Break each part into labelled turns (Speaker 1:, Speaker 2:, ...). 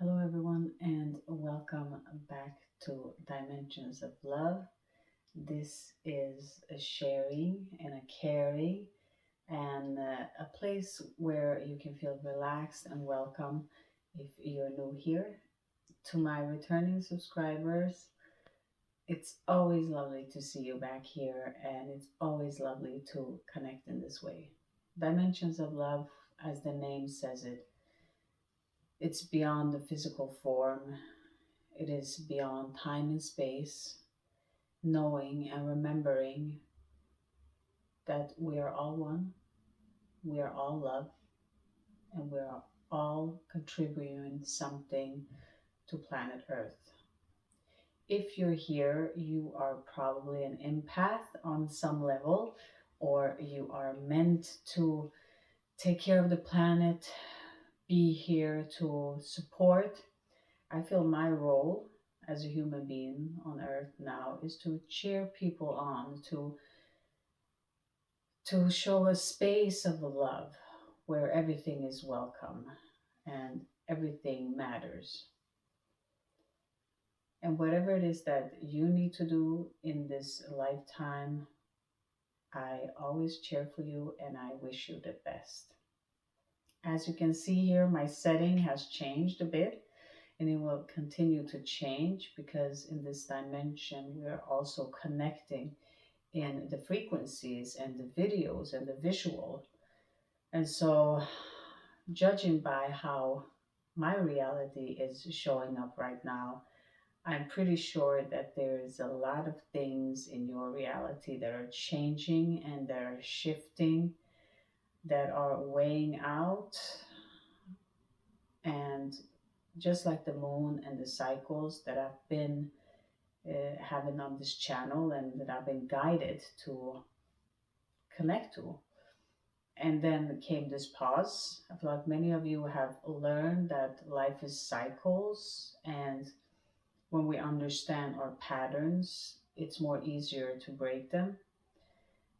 Speaker 1: Hello, everyone, and welcome back to Dimensions of Love. This is a sharing and a caring and a place where you can feel relaxed and welcome if you're new here. To my returning subscribers, it's always lovely to see you back here, and it's always lovely to connect in this way. Dimensions of Love, as the name says it, it's beyond the physical form. It is beyond time and space, knowing and remembering that we are all one, we are all love, and we are all contributing something to planet Earth. If you're here, you are probably an empath on some level, or you are meant to take care of the planet, be here to support. I feel my role as a human being on Earth now is to cheer people on, to show a space of love where everything is welcome and everything matters. And whatever it is that you need to do in this lifetime, I always cheer for you and I wish you the best. As you can see here, my setting has changed a bit and it will continue to change because in this dimension, we are also connecting in the frequencies and the videos and the visual. And so, judging by how my reality is showing up right now, I'm pretty sure that there's a lot of things in your reality that are changing and that are shifting, that are weighing out. And just like the moon and the cycles that I've been having on this channel and that I've been guided to connect to. And then came this pause. I feel like many of you have learned that life is cycles, and when we understand our patterns, it's more easier to break them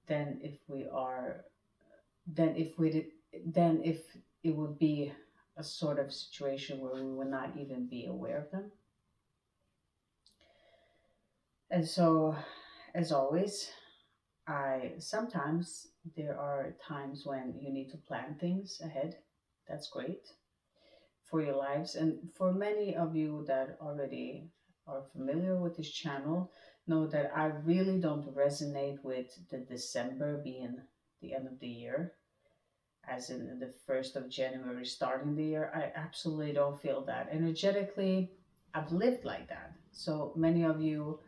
Speaker 1: than if we are than if we did, than if it would be a sort of situation where we would not even be aware of them. And so, as always, I sometimes there are times when you need to plan things ahead. That's great for your lives. And for many of you that already are familiar with this channel, know that I really don't resonate with the December being the end of the year, as in the 1st of January starting the year. I absolutely don't feel that. Energetically, I've lived like that. So many of you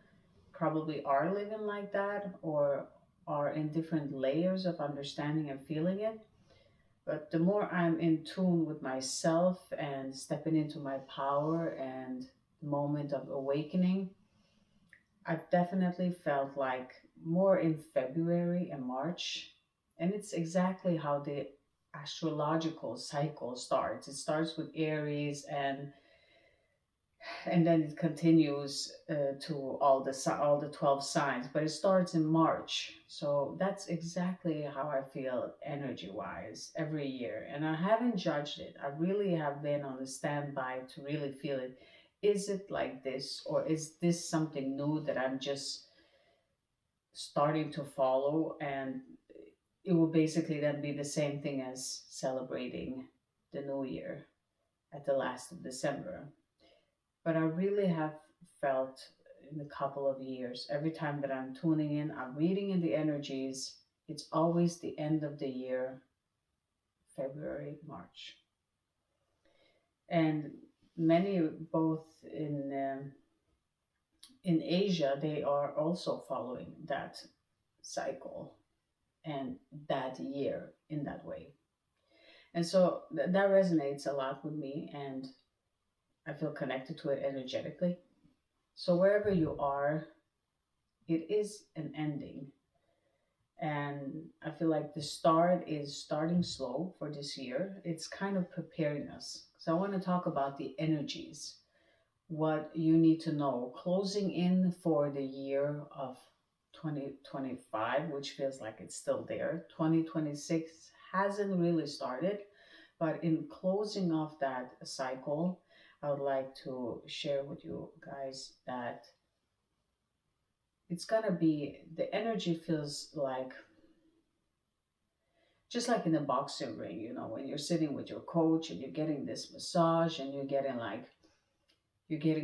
Speaker 1: probably are living like that or are in different layers of understanding and feeling it. But the more I'm in tune with myself and stepping into my power and the moment of awakening, I've definitely felt like more in February and March. And it's exactly how the astrological cycle starts. It starts with Aries and then it continues to all the 12 signs, but it starts in March. So that's exactly how I feel energy wise every year, and I haven't judged it. I really have been on the standby to really feel it. Is it like this, or is this something new that I'm just starting to follow, and it will basically then be the same thing as celebrating the new year at the last of December. But I really have felt in a couple of years, every time that I'm tuning in, I'm reading in the energies, it's always the end of the year, February, March. And many, both in Asia, they are also following that cycle and that year in that way. And so that resonates a lot with me, and I feel connected to it energetically. So wherever you are, it is an ending. And I feel like the start is starting slow for this year. It's kind of preparing us. So I want to talk about the energies, what you need to know. Closing in for the year of 2025, which feels like it's still there. 2026 hasn't really started, but in closing off that cycle, I would like to share with you guys that it's gonna be, the energy feels like just like in a boxing ring, when you're sitting with your coach and you're getting this massage and you're getting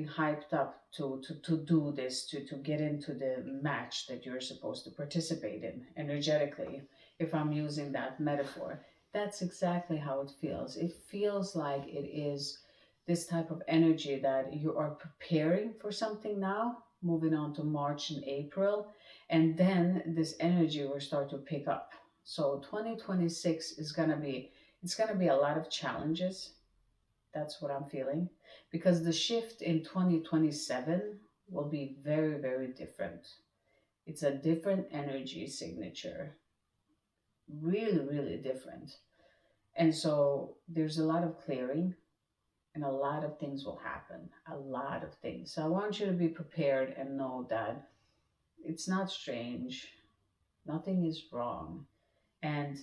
Speaker 1: hyped up to do this, to get into the match that you're supposed to participate in energetically. If I'm using that metaphor, that's exactly how it feels. It feels like it is this type of energy that you are preparing for something now, moving on to March and April, and then this energy will start to pick up. So 2026 is going to be, it's going to be a lot of challenges. That's what I'm feeling. Because the shift in 2027 will be very, very different. It's a different energy signature, really, really different. And so there's a lot of clearing and a lot of things will happen. A lot of things. So I want you to be prepared and know that it's not strange, nothing is wrong. And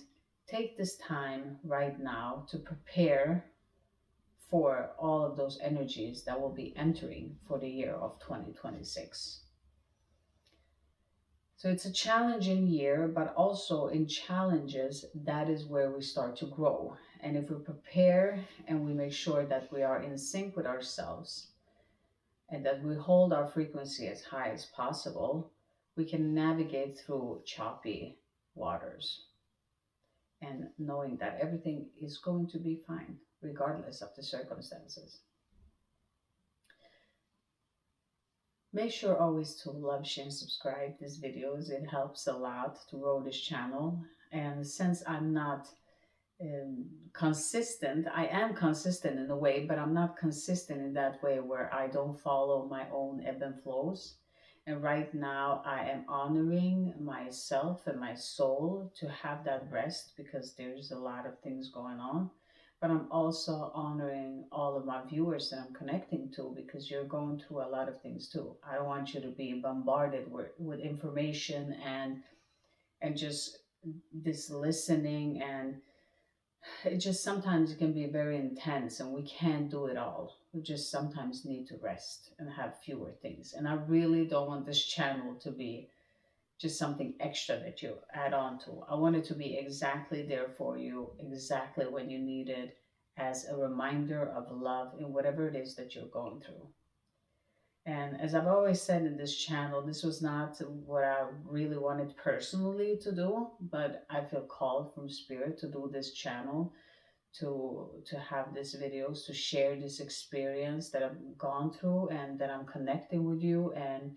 Speaker 1: take this time right now to prepare for all of those energies that will be entering for the year of 2026. So it's a challenging year, but also in challenges, that is where we start to grow. And if we prepare and we make sure that we are in sync with ourselves and that we hold our frequency as high as possible, we can navigate through choppy waters and knowing that everything is going to be fine, regardless of the circumstances. Make sure always to love, share, and subscribe these videos. It helps a lot to grow this channel. And since I'm not consistent, I am consistent in a way, but I'm not consistent in that way where I don't follow my own ebb and flows. And right now, I am honoring myself and my soul to have that rest because there's a lot of things going on. But I'm also honoring all of my viewers that I'm connecting to because you're going through a lot of things too. I don't want you to be bombarded with information and just this listening, and it just sometimes it can be very intense and we can't do it all. We just sometimes need to rest and have fewer things. And I really don't want this channel to be just something extra that you add on to. I want it to be exactly there for you, exactly when you need it, as a reminder of love in whatever it is that you're going through. And as I've always said in this channel, this was not what I really wanted personally to do, but I feel called from spirit to do this channel, to have these videos, to share this experience that I've gone through and that I'm connecting with you. And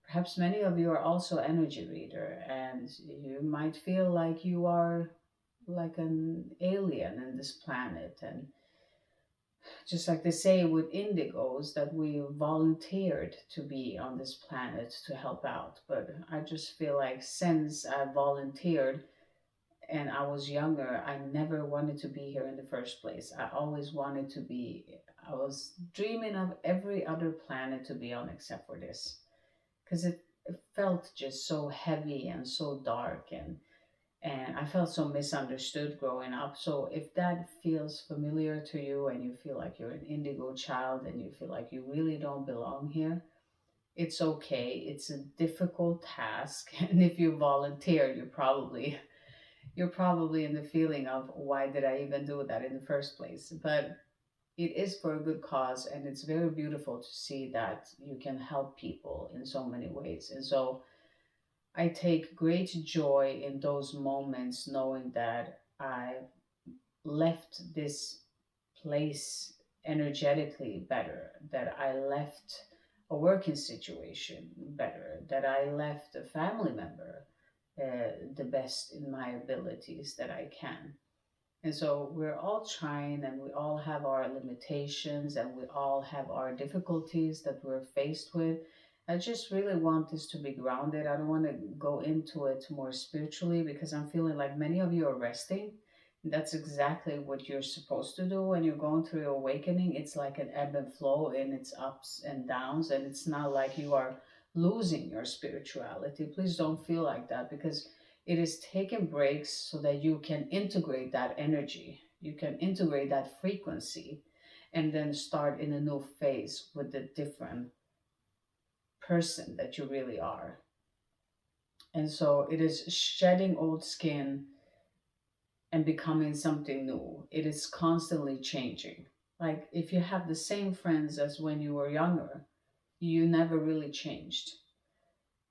Speaker 1: perhaps many of you are also energy reader and you might feel like you are like an alien in this planet. And just like they say with indigos, that we volunteered to be on this planet to help out. But I just feel like since I volunteered and I was younger, I never wanted to be here in the first place. I always wanted to be, I was dreaming of every other planet to be on except for this. Because it felt just so heavy and so dark, and I felt so misunderstood growing up. So if that feels familiar to you and you feel like you're an indigo child and you feel like you really don't belong here, it's okay. It's a difficult task. And if you volunteer, you're probably in the feeling of why did I even do that in the first place? But it is for a good cause and it's very beautiful to see that you can help people in so many ways. And so I take great joy in those moments knowing that I left this place energetically better, that I left a working situation better, that I left a family member the best in my abilities that I can. And so we're all trying and we all have our limitations and we all have our difficulties that we're faced with. I just really want this to be grounded. I don't want to go into it more spiritually because I'm feeling like many of you are resting. That's exactly what you're supposed to do when you're going through your awakening. It's like an ebb and flow in its ups and downs, and it's not like you are losing your spirituality. Please don't feel like that because it is taking breaks so that you can integrate that energy, you can integrate that frequency, and then start in a new phase with the different person that you really are. And so it is shedding old skin and becoming something new. It is constantly changing. Like if you have the same friends as when you were younger, you never really changed.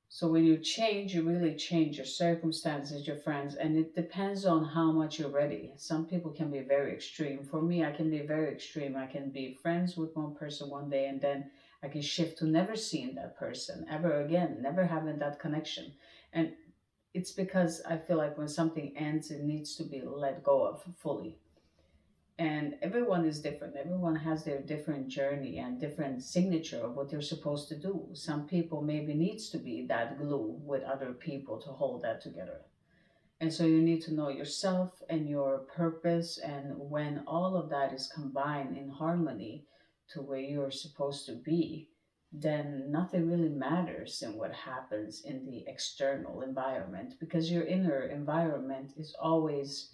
Speaker 1: So when you change, you really change your circumstances, your friends, and it depends on how much you're ready. Some people can be very extreme. For me, I can be very extreme. I can be friends with one person one day and then I can shift to never seeing that person ever again, never having that connection. And it's because I feel like when something ends, it needs to be let go of fully. And everyone is different. Everyone has their different journey and different signature of what they're supposed to do. Some people maybe needs to be that glue with other people to hold that together. And so you need to know yourself and your purpose, and when all of that is combined in harmony to where you're supposed to be, then nothing really matters in what happens in the external environment, because your inner environment is always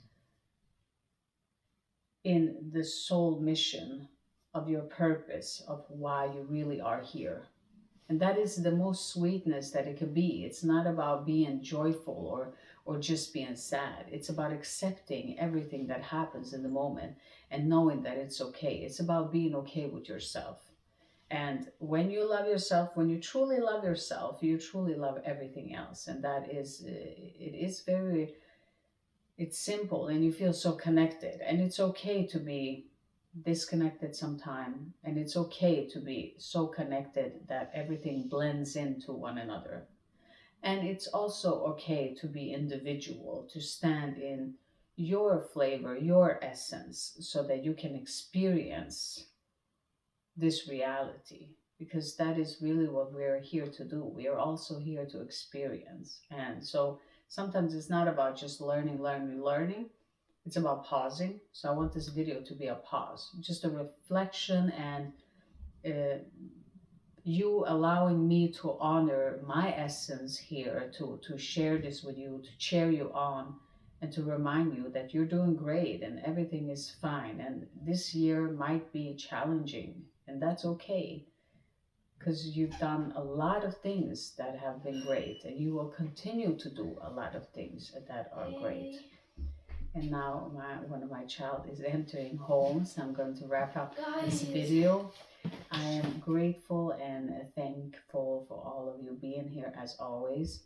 Speaker 1: in the soul mission of your purpose of why you really are here. And that is the most sweetness that it can be. It's not about being joyful or just being sad. It's about accepting everything that happens in the moment and knowing that it's okay. It's about being okay with yourself. And when you love yourself, when you truly love yourself, you truly love everything else. And that is, it is very, it's simple and you feel so connected. And it's okay to be disconnected sometime, and it's okay to be so connected that everything blends into one another. And it's also okay to be individual, to stand in your flavor, your essence, so that you can experience this reality, because that is really what we're here to do. We are also here to experience. And so sometimes it's not about just learning, learning, learning. It's about pausing. So I want this video to be a pause, just a reflection, and uh, you allowing me to honor my essence here, to share this with you, to cheer you on, and to remind you that you're doing great and everything is fine. And this year might be challenging, and that's okay, because you've done a lot of things that have been great, and you will continue to do a lot of things that are great. And now one of my child is entering home, so I'm going to wrap up this video. I am grateful and thankful for all of you being here as always.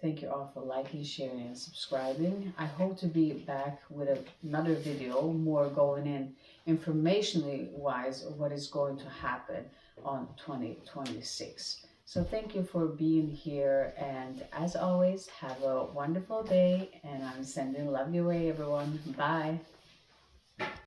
Speaker 1: Thank you all for liking, sharing, and subscribing. I hope to be back with another video, more going in informationally wise of what is going to happen on 2026. So thank you for being here, and as always, have a wonderful day, and I'm sending love your way, everyone. Bye.